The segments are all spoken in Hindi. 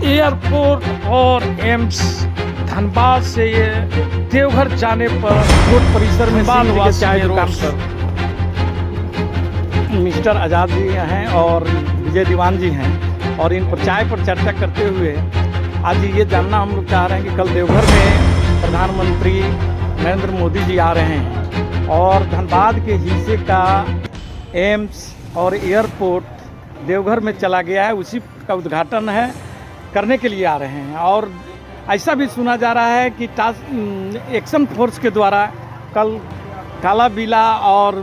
एयरपोर्ट और एम्स धनबाद से ये देवघर जाने पर कोर्ट परिसर में चाय दुकान पर मिस्टर आज़ाद जी हैं और विजय दीवान जी हैं और इन पर चाय पर चर्चा करते हुए आज ये जानना हम लोग चाह रहे हैं कि कल देवघर में प्रधानमंत्री नरेंद्र मोदी जी आ रहे हैं और धनबाद के हिस्से का एम्स और एयरपोर्ट देवघर में चला गया है, उसी का उद्घाटन है करने के लिए आ रहे हैं। और ऐसा भी सुना जा रहा है कि एक्शन फोर्स के द्वारा कल काला बिला और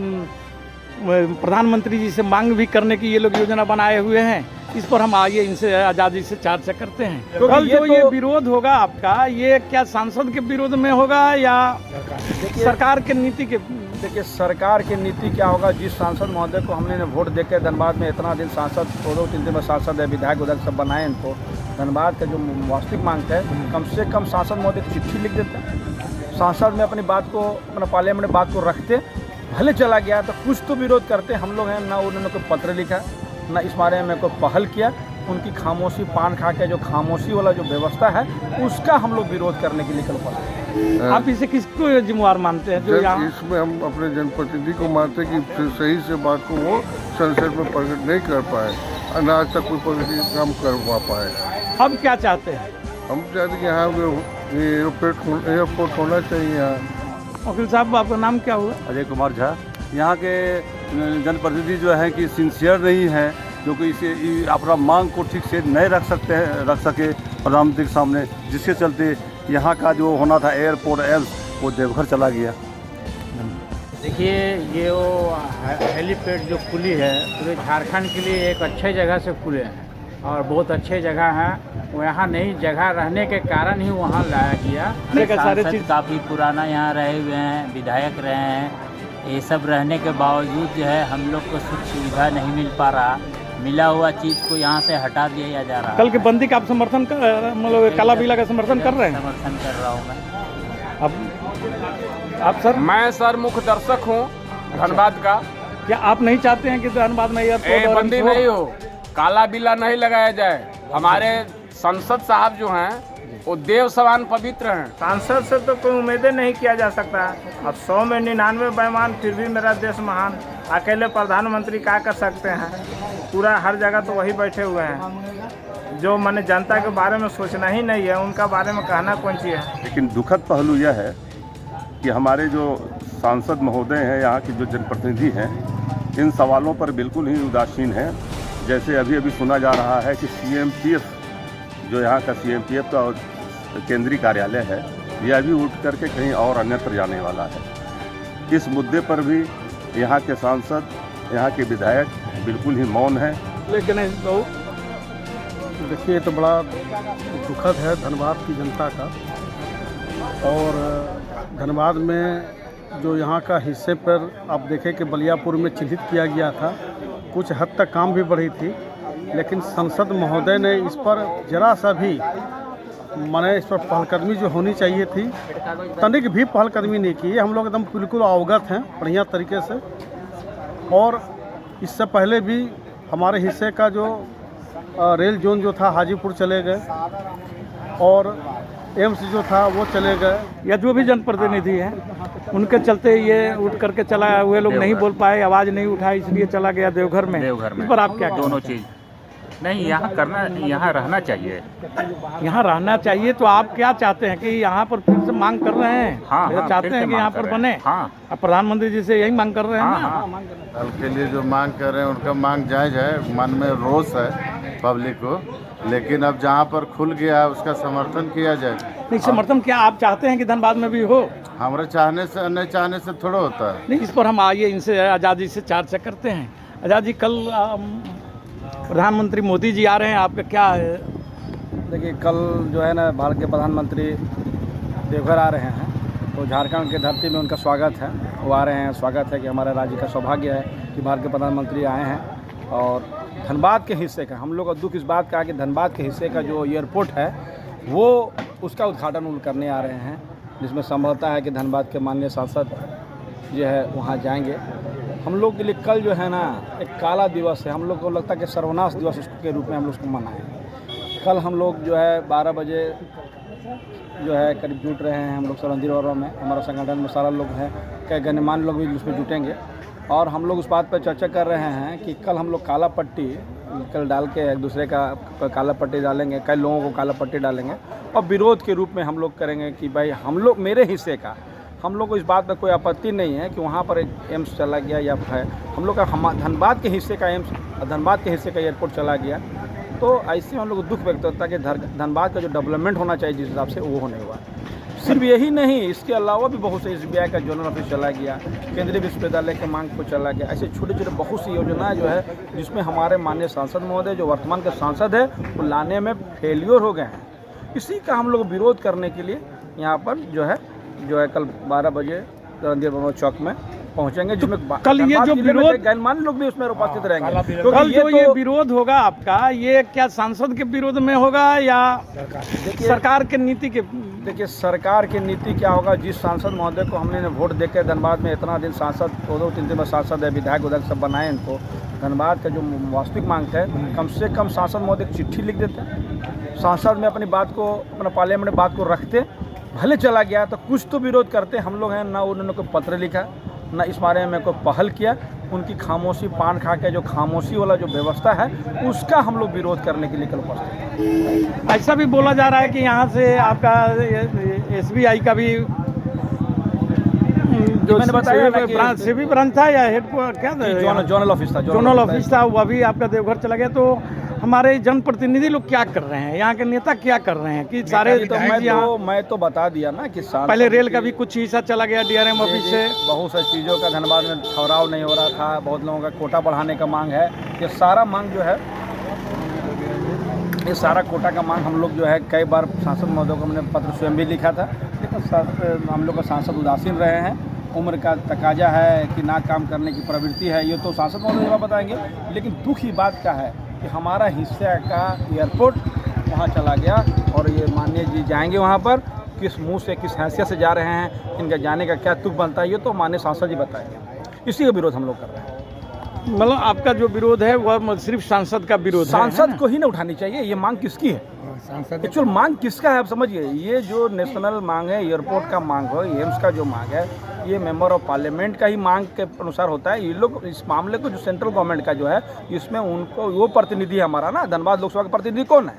प्रधानमंत्री जी से मांग भी करने की ये लोग योजना बनाए हुए हैं। इस पर हम आइए इनसे आज़ादी से चर्चा करते हैं। तो कल जो ये विरोध होगा आपका, ये क्या सांसद के विरोध में होगा या सरकार के नीति के? देखिए, सरकार की नीति क्या होगा। जिस सांसद महोदय को हमने वोट देकर धनबाद में इतना दिन सांसद 2-3 दिन में सांसद है, विधायक उधर सब बनाए, इनको धनबाद का जो वास्तविक मांग है कम से कम सांसद महोदय को चिट्ठी लिख देते। सांसद में अपनी बात को, अपना पार्लियामेंट में बात को रखते, भले चला गया तो कुछ तो विरोध करते। हम लोग हैं ना, उन्होंने कोई पत्र लिखा ना इस बारे में कोई पहल किया। उनकी खामोशी, पान खा के जो खामोशी वाला जो व्यवस्था है उसका हम लोग विरोध करने के लिए निकल पड़े। आप इसे किसको जिम्मेवार मानते हैं? जो यहाँ इसमें हम अपने जनप्रतिनिधि को मानते हैं कि सही से बात को वो संसद में प्रकट नहीं कर पाए, आज तक कोई प्रगति काम करवा पाए। अब क्या चाहते हैं? हम चाहते हैं कि यहाँ एयरपोर्ट होना चाहिए। यहाँ वकील साहब, आपका नाम क्या हुआ? अजय कुमार झा। यहाँ के जनप्रतिनिधि जो है कि सिंसियर नहीं है, जो कि इसे अपना मांग को ठीक से नहीं रख सके प्रधानमंत्री के सामने, जिसके चलते यहाँ का जो होना था एयरपोर्ट एम्स वो देवघर चला गया। देखिए, ये वो हेलीपैड जो खुली है पूरे झारखंड के लिए एक अच्छे जगह से खुले हैं और बहुत अच्छे जगह हैं। वो यहाँ नई जगह रहने के कारण ही वहाँ लाया गया। सारे चीज़ काफ़ी पुराना यहाँ रहे हुए हैं, विधायक रहे हैं, ये सब रहने के बावजूद जो है हम लोग को सुख सुविधा नहीं मिल पा रहा। मिला हुआ चीज़ को यहाँ से हटा दिया जा रहा है। कल के बंदी का आप समर्थन कर, मतलब काला बिला का समर्थन कर रहे हैं? समर्थन कर रहा हूँ मैं। अब आप सर? मैं सर मुख्य दर्शक हूँ धनबाद का। क्या आप नहीं चाहते हैं कि धनबाद में एयरपोर्ट बंदी नहीं हो, काला बिला नहीं लगाया जाए? हमारे सांसद साहब जो हैं वो देव समान पवित्र हैं। सांसद से तो कोई उम्मीदें नहीं किया जा सकता। अब 100 में 99 बेईमान, फिर भी मेरा देश महान। अकेले प्रधानमंत्री क्या कर सकते हैं? पूरा हर जगह तो वही बैठे हुए हैं। जो मैंने जनता के बारे में सोचना ही नहीं है, उनका बारे में कहना कौन चीज़ है। लेकिन दुखद पहलू यह है कि हमारे जो सांसद महोदय हैं, यहाँ के जो जनप्रतिनिधि हैं, इन सवालों पर बिल्कुल ही उदासीन हैं। जैसे अभी अभी सुना जा रहा है कि CMPF, जो यहाँ का CMPF का केंद्रीय कार्यालय है, यह भी उठ करके कहीं और अन्यत्र जाने वाला है। इस मुद्दे पर भी यहाँ के सांसद, यहाँ के विधायक बिल्कुल ही मौन है। लेकिन देखिए, तो बड़ा दुखद है धनबाद की जनता का। और धनबाद में जो यहाँ का हिस्से पर आप देखें कि बलियापुर में चिन्हित किया गया था, कुछ हद तक काम भी बढ़ी थी, लेकिन संसद महोदय ने इस पर जरा सा भी माने इस पर पहलकदमी जो होनी चाहिए थी, तनिक भी पहलकदमी नहीं की। हम लोग एकदम बिल्कुल अवगत हैं बढ़िया तरीके से। और इससे पहले भी हमारे हिस्से का जो रेल जोन जो था हाजीपुर चले गए और एम्स जो था वो चले गए। या जो भी जनप्रतिनिधि हैं उनके चलते ये उठ करके चला, हुए लोग नहीं बोल पाए, आवाज़ नहीं उठाई, इसलिए चला गया देवघर में। इस पर आप क्या? दोनों चीज़ नहीं, यहाँ करना, यहाँ रहना चाहिए। यहाँ रहना चाहिए। तो आप क्या चाहते हैं कि यहाँ पर फिर से मांग कर रहे हैं? हाँ, चाहते हैं कि यहाँ पर बने? हाँ, अब प्रधानमंत्री जी से यही मांग कर रहे हैं ना? कल के लिए जो मांग कर रहे हैं उनका मांग जायज़ है, मन में रोष है पब्लिक को, लेकिन अब जहाँ पर खुल गया है उसका समर्थन किया जाए। नहीं, समर्थन क्या आप चाहते हैं कि धनबाद में भी हो? हमारे चाहने से, नहीं चाहने से थोड़ा होता है। नहीं, इस पर हम आइए इनसे आज़ादी से चर्चा करते हैं। आज़ाद जी, कल प्रधानमंत्री मोदी जी आ रहे हैं, आपका क्या है? देखिए, कल जो है ना भारत के प्रधानमंत्री देवघर आ रहे हैं, तो झारखंड की धरती में उनका स्वागत है। वो आ रहे हैं, स्वागत है कि हमारे राज्य का सौभाग्य है कि भारत के प्रधानमंत्री आए हैं। और धनबाद के हिस्से का हम लोग का दुख इस बात का है कि धनबाद के हिस्से का जो एयरपोर्ट है वो उसका उद्घाटन वो करने आ रहे हैं, जिसमें संभवतः है कि धनबाद के माननीय सांसद जो है वहाँ जाएंगे। हम लोग के लिए कल जो है ना एक काला दिवस है। हम लोग को लगता है कि सर्वनाश दिवस उसके रूप में हम लोग उसको मनाएं। कल हम लोग जो है 12 बजे जो है करीब जुट रहे हैं हम लोग रणधीर वर्मा में। हमारा संगठन में सारा लोग हैं, कई गणमान्य लोग भी उसमें जुटेंगे और हम लोग उस बात पर चर्चा कर रहे हैं कि कल हम लोग काला पट्टी कल डाल के एक दूसरे का काला पट्टी डालेंगे, कई लोगों को काला पट्टी डालेंगे और विरोध के रूप में हम लोग करेंगे कि भाई हम लोग मेरे हिस्से का, हम लोग को इस बात पर कोई आपत्ति नहीं है कि वहाँ पर एक एम्स चला गया या है हम लोग का धनबाद के हिस्से का एम्स, धनबाद के हिस्से का एयरपोर्ट चला गया, तो ऐसे में हम लोग दुख व्यक्त होता है कि धनबाद का जो डेवलपमेंट होना चाहिए जिस हिसाब से वो होने हुआ। सिर्फ यही नहीं, इसके अलावा भी बहुत से SBI का जोनल ऑफिस चला गया, केंद्रीय विश्वविद्यालय के मांग को चला गया, ऐसे छोटे छोटे बहुत सी योजनाएं जो है जिसमें हमारे माननीय सांसद महोदय जो वर्तमान के सांसद है वो लाने में फेलियर हो गए हैं। इसी का हम लोग विरोध करने के लिए यहाँ पर जो है कल 12 बजे रणधीर वर्मा चौक में पहुंचेंगे, जिसमें कल ये जो विरोध गणमान्य लोग भी उसमें उपस्थित रहेंगे। तो कल जो ये विरोध होगा आपका, ये क्या सांसद के विरोध में होगा या सरकार के नीति के? देखिए सरकार की नीति क्या होगा, जिस सांसद महोदय को हमने वोट देकर धनबाद में इतना दिन सांसद 2-3 दिन में सांसद है, विधायक उधर सब बनाए इनको, धनबाद का जो वास्तविक मांग है कम से कम सांसद महोदय की चिट्ठी लिख देते, सांसद में अपनी बात को, अपना पार्लियामेंट में बात को रखते, भले चला गया तो कुछ तो विरोध करते। हम लोग हैं ना, उन्होंने कोई पत्र लिखा ना इस बारे में कोई पहल किया, उनकी खामोशी पान खा के जो खामोशी वाला जो व्यवस्था है उसका हम लोग विरोध करने के लिए कल उपस्थित हैं। ऐसा भी बोला जा रहा है कि यहाँ से आपका SBI का भी जो मैंने बताया सिविल ब्रांच था या हेडक्वार्टर क्या था, जोनल ऑफिस था, वह भी आपका देवघर चला गया। तो हमारे जनप्रतिनिधि लोग क्या कर रहे हैं, यहाँ के नेता क्या कर रहे हैं कि सारे तो मैं तो बता दिया ना कि पहले रेल का भी कुछ हिस्सा चला गया DRM ऑफिस से, बहुत सारी चीज़ों का धनबाद में ठहराव नहीं हो रहा था, बहुत लोगों का कोटा बढ़ाने का मांग है, ये सारा मांग जो है, ये सारा कोटा का मांग हम लोग जो है कई बार सांसद महोदय को हमने पत्र स्वयं भी लिखा था, लेकिन हम लोग का सांसद उदासीन रहे हैं, उम्र का तकाजा है कि ना काम करने की प्रवृत्ति है, ये तो सांसद महोदय जवाब बताएंगे। लेकिन दुख ही बात का है कि हमारा हिस्से का एयरपोर्ट वहाँ चला गया और ये माननीय जी जाएंगे वहाँ पर, किस मुंह से किस हैसियत से जा रहे हैं, इनका जाने का क्या तुक बनता है, ये तो माननीय सांसद जी बताएंगे। इसी का विरोध हम लोग कर रहे हैं। मतलब आपका जो विरोध है वह सिर्फ सांसद का विरोध है? सांसद को ही ना उठानी चाहिए, ये मांग किसकी है, एक्चुअल मांग किसका है आप समझिए। ये जो नेशनल मांग है, एयरपोर्ट का मांग हो, एम्स का जो मांग है, ये मेंबर ऑफ पार्लियामेंट का ही मांग के अनुसार होता है। ये लोग इस मामले को जो सेंट्रल गवर्नमेंट का जो है, इसमें उनको वो प्रतिनिधि हमारा ना, धनबाद लोकसभा का प्रतिनिधि कौन है,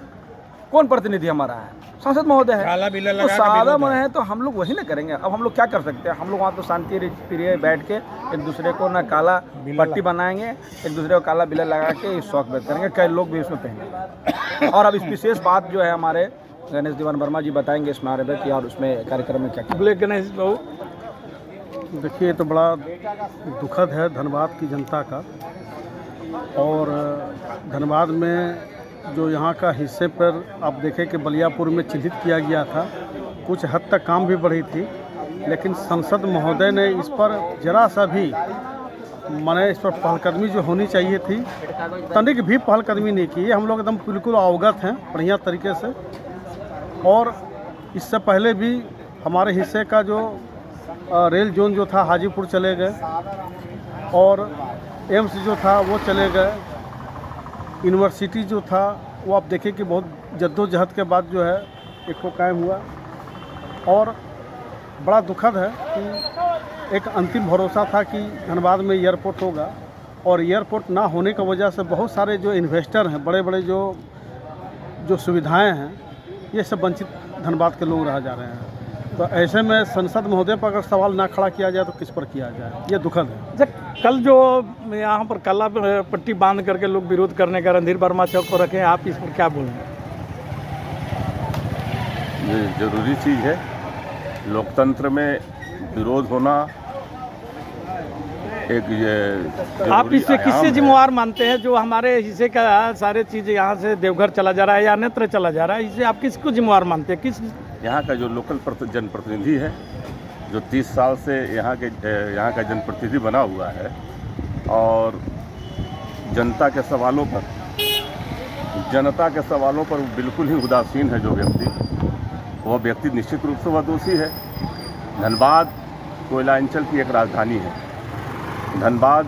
कौन प्रतिनिधि हमारा है, सांसद महोदय है। तो सादा मन है तो हम लोग वही ना करेंगे। अब हम लोग क्या कर सकते हैं, हम लोग वहाँ तो शांति प्रिय बैठ के एक दूसरे को ना काला पट्टी बनाएंगे, एक दूसरे को काला बिल्ला लगा के इस शौक व्यक्त करेंगे, कई लोग भी इसमें पहनेंगे। और अब इस विशेष बात जो है हमारे गणेश दीवान वर्मा जी बताएंगे इसमें आरे की और उसमें कार्यक्रम में क्या बोले। गणेश बाबू देखिए, तो बड़ा दुखद है धनबाद की जनता का, और धनबाद में जो यहाँ का हिस्से पर आप देखें कि बलियापुर में चिन्हित किया गया था, कुछ हद तक काम भी बढ़ी थी, लेकिन संसद महोदय ने इस पर जरा सा भी माने इस पर पहलकदमी जो होनी चाहिए थी, तनिक भी पहलकदमी नहीं की। हम लोग एकदम बिल्कुल अवगत हैं बढ़िया तरीके से। और इससे पहले भी हमारे हिस्से का जो रेल जोन जो था हाजीपुर चले गए, और एम्स जो था वो चले गए, यूनिवर्सिटी जो था वो आप देखें कि बहुत जद्दोजहद के बाद जो है एक को कायम हुआ। और बड़ा दुखद है कि एक अंतिम भरोसा था कि धनबाद में एयरपोर्ट होगा, और एयरपोर्ट ना होने की वजह से बहुत सारे जो इन्वेस्टर हैं, बड़े बड़े जो सुविधाएं हैं, ये सब वंचित धनबाद के लोग रह जा रहे हैं। तो ऐसे में संसद महोदय पर अगर सवाल ना खड़ा किया जाए तो किस पर किया जाए, ये दुखद है। जब कल जो यहाँ पर काला पट्टी बांध करके लोग विरोध करने का रणधीर वर्मा चौक पर रखे, आप इस पर क्या बोलेंगे? ये जरूरी चीज़ है, लोकतंत्र में विरोध होना एक ये आप इससे किससे जिम्मेवार मानते हैं जो हमारे हिस्से का सारे चीज़ यहाँ से देवघर चला जा रहा है या अन्यत्र चला जा रहा है, इससे आप किसको जिम्मेवार मानते हैं? किस यहाँ का जो लोकल जनप्रतिनिधि है, जो 30 साल से यहाँ का जनप्रतिनिधि बना हुआ है, और जनता के सवालों पर बिल्कुल ही उदासीन है जो व्यक्ति, वह व्यक्ति निश्चित रूप से वह दोषी है। धनबाद कोयलांचल की एक राजधानी है, धनबाद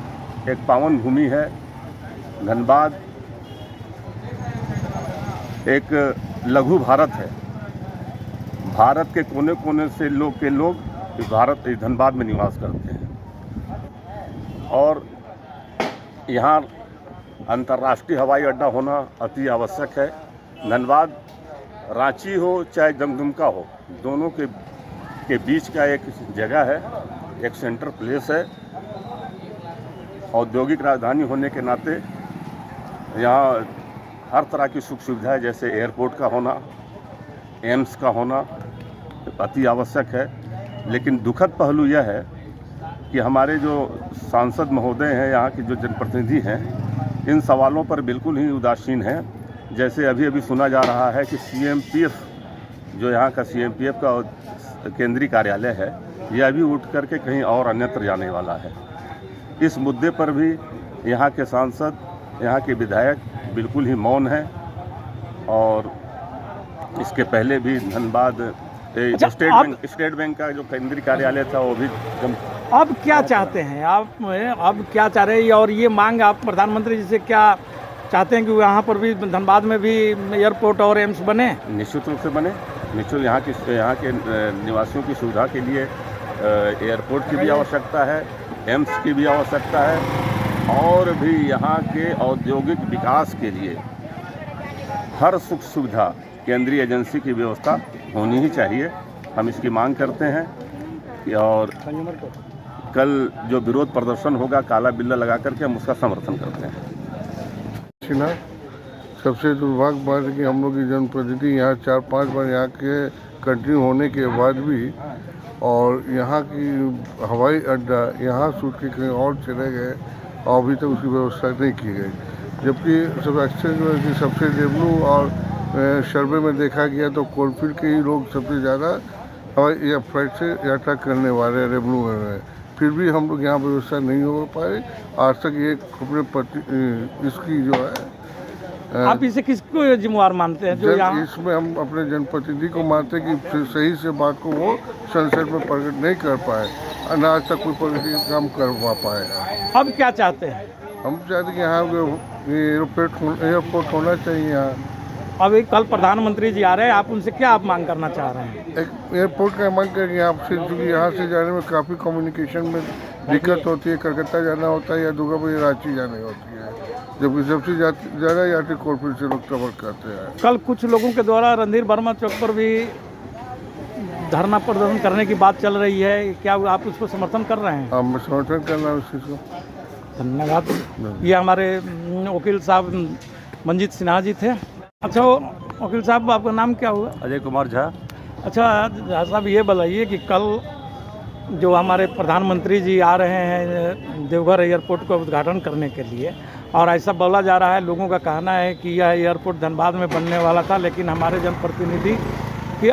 एक पावन भूमि है, धनबाद एक लघु भारत है। भारत के कोने कोने से लोग भारत धनबाद में निवास करते हैं और यहाँ अंतर्राष्ट्रीय हवाई अड्डा होना अति आवश्यक है। धनबाद रांची हो चाहे जमदुमका हो, दोनों के बीच का एक जगह है, एक सेंटर प्लेस है। औद्योगिक राजधानी होने के नाते यहाँ हर तरह की सुख सुविधाएं जैसे एयरपोर्ट का होना, एम्स का होना अति आवश्यक है। लेकिन दुखद पहलू यह है कि हमारे जो सांसद महोदय हैं, यहाँ के जो जनप्रतिनिधि हैं, इन सवालों पर बिल्कुल ही उदासीन हैं। जैसे अभी सुना जा रहा है कि CMPF जो यहाँ का CMPF का केंद्रीय कार्यालय है, यह भी उठ करके कहीं और अन्यत्र जाने वाला है। इस मुद्दे पर भी यहाँ के सांसद, यहाँ के विधायक बिल्कुल ही मौन हैं। और इसके पहले भी धनबाद स्टेट बैंक का जो केंद्रीय कार्यालय था वो भी अब क्या चाहते हैं आप? अब क्या चाह रहे हैं और ये मांग आप प्रधानमंत्री जी से क्या चाहते हैं कि यहाँ पर भी धनबाद में भी एयरपोर्ट और एम्स बने? निश्चित रूप से बने। निश्चित यहाँ के निवासियों की सुविधा के लिए एयरपोर्ट की भी आवश्यकता है, एम्स की भी आवश्यकता है और भी यहाँ के औद्योगिक विकास के लिए हर सुख सुविधा केंद्रीय एजेंसी की व्यवस्था होनी ही चाहिए। हम इसकी मांग करते हैं और कल जो विरोध प्रदर्शन होगा काला बिल्ला लगा करके हम उसका समर्थन करते हैं। सबसे दुर्भाग्य बात है कि हम लोग की जनप्रतिनिधि यहाँ 4-5 बार यहाँ के कंटिन्यू होने के बाद भी और यहाँ की हवाई अड्डा यहाँ छूट के कहीं और चले गए और अभी तक उसकी व्यवस्था नहीं की गई। जबकि सब एक्सचेंज सबसे रेवन्यू और सर्वे में देखा गया तो कोलफील्ड के ही लोग सबसे ज़्यादा हवाई या फ्लाइट से यात्रा करने वाले रेवन्यू में, फिर भी हम लोग यहाँ व्यवस्था नहीं हो पाए आज तक। ये अपने इसकी जो है आप इसे किसको जिम्मेवार मानते हैं? जो यहाँ इसमें हम अपने जनप्रतिनिधि को मानते हैं कि सही से बात को वो संसद में प्रकट नहीं कर पाए, आज तक कोई प्रगति काम करवा पाएगा। अब क्या चाहते हैं? हम चाहते हैं कि यहाँ एयरपोर्ट होना चाहिए यहाँ। अभी कल प्रधानमंत्री जी आ रहे हैं, आप उनसे क्या आप मांग करना चाह रहे हैं? एक एयरपोर्ट का मांग करेंगे आपसे, क्योंकि यहाँ से जाने में काफ़ी कम्युनिकेशन में दिक्कत होती है। कलकत्ता जाना होता है या दुर्गापुर रांची जानी होती है, जबकि सबसे ज़्यादा यात्री कोलफील्ड से लोग सफर करते हैं। कल कुछ लोगों के द्वारा रणधीर वर्मा चौक पर भी धरना प्रदर्शन करने की बात चल रही है, क्या आप उसको समर्थन कर रहे हैं? हाँ, मैं समर्थन करना है उस चीज़ को। धन्यवाद। ये हमारे वकील साहब मंजीत सिन्हा जी थे। अच्छा वकील साहब, आपका नाम क्या हुआ? अजय कुमार झा। अच्छा झा साहब, ये बताइए कि कल जो हमारे प्रधानमंत्री जी आ रहे हैं देवघर एयरपोर्ट का उद्घाटन करने के लिए, और ऐसा बोला जा रहा है, लोगों का कहना है कि यह एयरपोर्ट धनबाद में बनने वाला था, लेकिन हमारे जनप्रतिनिधि की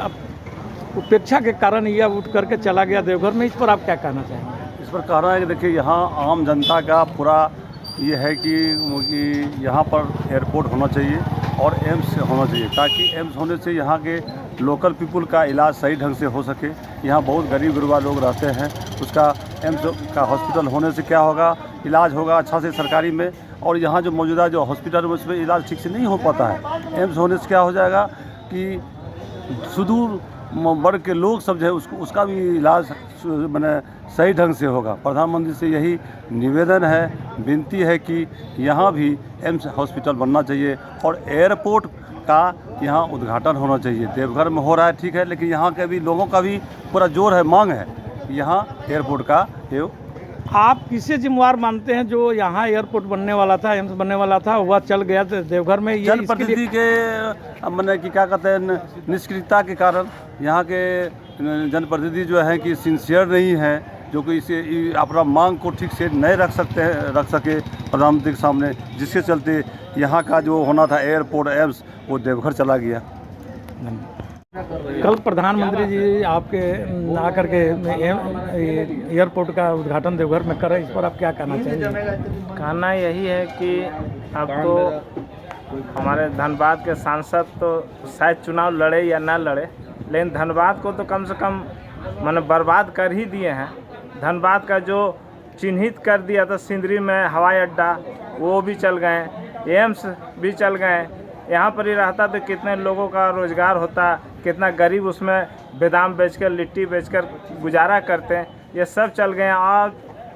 उपेक्षा के कारण यह उठ करके चला गया देवघर में। इस पर आप क्या कहना चाहेंगे? इस पर कहना है कि देखिए, यहाँ आम जनता का पूरा ये है कि यहाँ पर एयरपोर्ट होना चाहिए और एम्स होना चाहिए, ताकि एम्स होने से यहाँ के लोकल पीपल का इलाज सही ढंग से हो सके। यहाँ बहुत गरीब गुरबा लोग रहते हैं, उसका एम्स का हॉस्पिटल होने से क्या होगा, इलाज होगा अच्छा से सरकारी में। और यहाँ जो मौजूदा जो हॉस्पिटल है उसमें इलाज ठीक से नहीं हो पाता है। एम्स होने से क्या हो जाएगा कि सुदूर वर्ग के लोग सब जो है उसका भी इलाज मैंने सही ढंग से होगा। प्रधानमंत्री से यही निवेदन है, विनती है कि यहाँ भी एम्स हॉस्पिटल बनना चाहिए और एयरपोर्ट का यहाँ उद्घाटन होना चाहिए। देवघर में हो रहा है ठीक है, लेकिन यहाँ के भी लोगों का भी पूरा जोर है, मांग है यहाँ एयरपोर्ट का। आप किसे जिम्मेवार मानते हैं जो यहाँ एयरपोर्ट बनने वाला था, एम्स बनने वाला था, वह चल गया देवघर में? ये जनप्रतिनिधि के मैंने कि क्या कहते हैं निष्क्रियता के कारण यहाँ के जनप्रतिनिधि जो है कि सिंसियर नहीं है, जो कि इसे अपना मांग को ठीक से नहीं रख सके प्रधानमंत्री के सामने, जिसके चलते यहाँ का जो होना था एयरपोर्ट एम्स वो देवघर चला गया। कल प्रधानमंत्री जी आपके आकर के एयरपोर्ट का उद्घाटन देवघर में करें, इस पर आप क्या कहना चाहेंगे? कहना यही है कि अब तो हमारे धनबाद के सांसद तो शायद चुनाव लड़े या ना लड़े, लेकिन धनबाद को तो कम से कम मैंने बर्बाद कर ही दिए हैं। धनबाद का जो चिन्हित कर दिया था सिंदरी में हवाई अड्डा, वो भी चल गए, एम्स भी चल गए, यहाँ पर ही रहता तो कितने लोगों का रोजगार होता, कितना गरीब उसमें बादाम बेचकर लिट्टी बेचकर गुजारा करते हैं। ये सब चल गए हैं और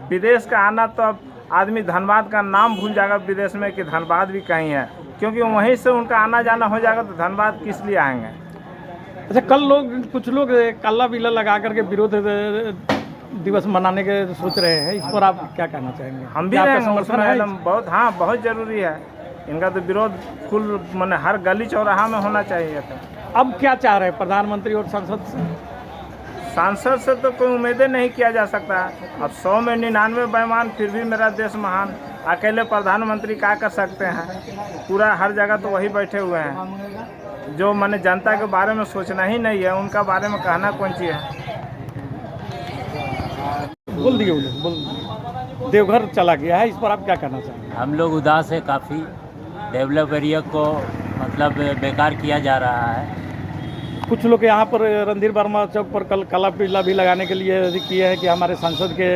विदेश का आना तो अब आदमी धनबाद का नाम भूल जाएगा विदेश में कि धनबाद भी कहीं है, क्योंकि वहीं से उनका आना जाना हो जाएगा तो धनबाद किस लिए आएंगे। अच्छा, कल कुछ लोग काला बिल्ला लगा करके विरोध दिवस मनाने के सोच रहे हैं, इस पर आप क्या कहना चाहेंगे? हम भी समर्थन है बहुत, हाँ बहुत जरूरी है इनका तो विरोध कुल मैंने हर गली चौराहा में होना चाहिए था। अब क्या चाह रहे हैं प्रधानमंत्री और सांसद से? सांसद से तो कोई उम्मीदें नहीं किया जा सकता। अब 100 में 99 बेईमान, फिर भी मेरा देश महान। अकेले प्रधानमंत्री क्या कर सकते हैं? पूरा हर जगह तो वही बैठे हुए हैं जो मैंने जनता के बारे में सोचना ही नहीं है, उनका बारे में कहना कौन चीज़ है। बोल दिए देवघर चला गया है, इस पर आप क्या कहना चाहेंगे? हम लोग उदास है काफ़ी। डेवलप एरिया को मतलब बेकार किया जा रहा है। कुछ लोग यहाँ पर रणधीर वर्मा चौक पर कल काला बिल्ला भी लगाने के लिए किए हैं कि हमारे सांसद के,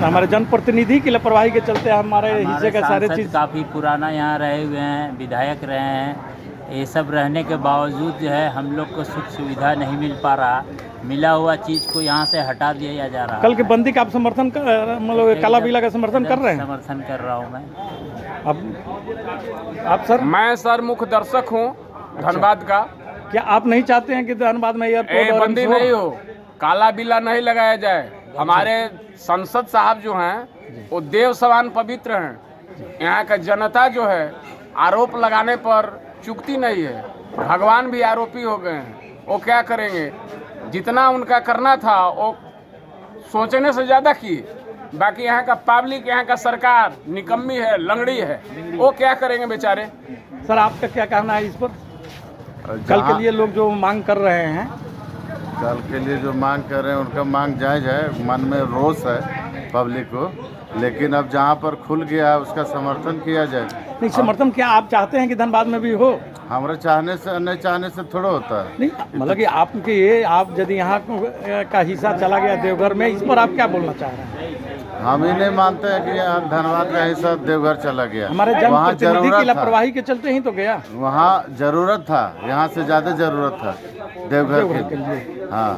हमारे जनप्रतिनिधि की लापरवाही के चलते हमारे हिस्से का सारे चीज़। काफ़ी पुराना यहाँ रहे हुए हैं, विधायक रहे हैं। ये सब रहने के बावजूद जो है हम लोग को सुख सुविधा नहीं मिल पा रहा। मिला हुआ चीज़ को यहाँ से हटा दिया जा रहा है। कल के बंदी का आप समर्थन कर, मतलब काला बिल्ला का समर्थन कर रहे हैं? समर्थन कर रहा हूँ मैं। अब आप सर? मैं सर मुख्य दर्शक हूँ धनबाद का। क्या आप नहीं चाहते हैं कि धनबाद में एयरपोर्ट बंदी नहीं हो, काला बिल्ला नहीं लगाया जाए? हमारे संसद साहब जो हैं वो देव समान पवित्र हैं। यहाँ का जनता जो है आरोप लगाने पर चुकती नहीं है। भगवान भी आरोपी हो गए हैं। वो क्या करेंगे? जितना उनका करना था वो सोचने से ज़्यादा किए। बाकी यहाँ का पब्लिक, यहाँ का सरकार निकम्मी है, लंगड़ी है। वो क्या करेंगे बेचारे? सर आपका क्या कहना है इस पर? कल के लिए लोग जो मांग कर रहे हैं, कल के लिए जो मांग कर रहे हैं उनका मांग जायज़ है, मन में रोष है पब्लिक को, लेकिन अब जहाँ पर खुल गया है उसका समर्थन किया जाए। नहीं, समर्थन क्या आप चाहते हैं कि धनबाद में भी हो? हमारे चाहने से, नहीं चाहने से थोड़ा होता है। नहीं, मतलब कि आपके ये, आप यदि यहाँ का हिस्सा चला गया देवघर में, इस पर आप क्या बोलना चाह रहे हैं? हम ही नहीं मानते हैं कि यहाँ धनबाद का हिस्सा देवघर चला गया। हमारे जनप्रतिनिधि की लापरवाही के चलते ही तो गया। वहाँ जरूरत था, यहाँ से ज़्यादा जरूरत था देवघर के लिए। हाँ।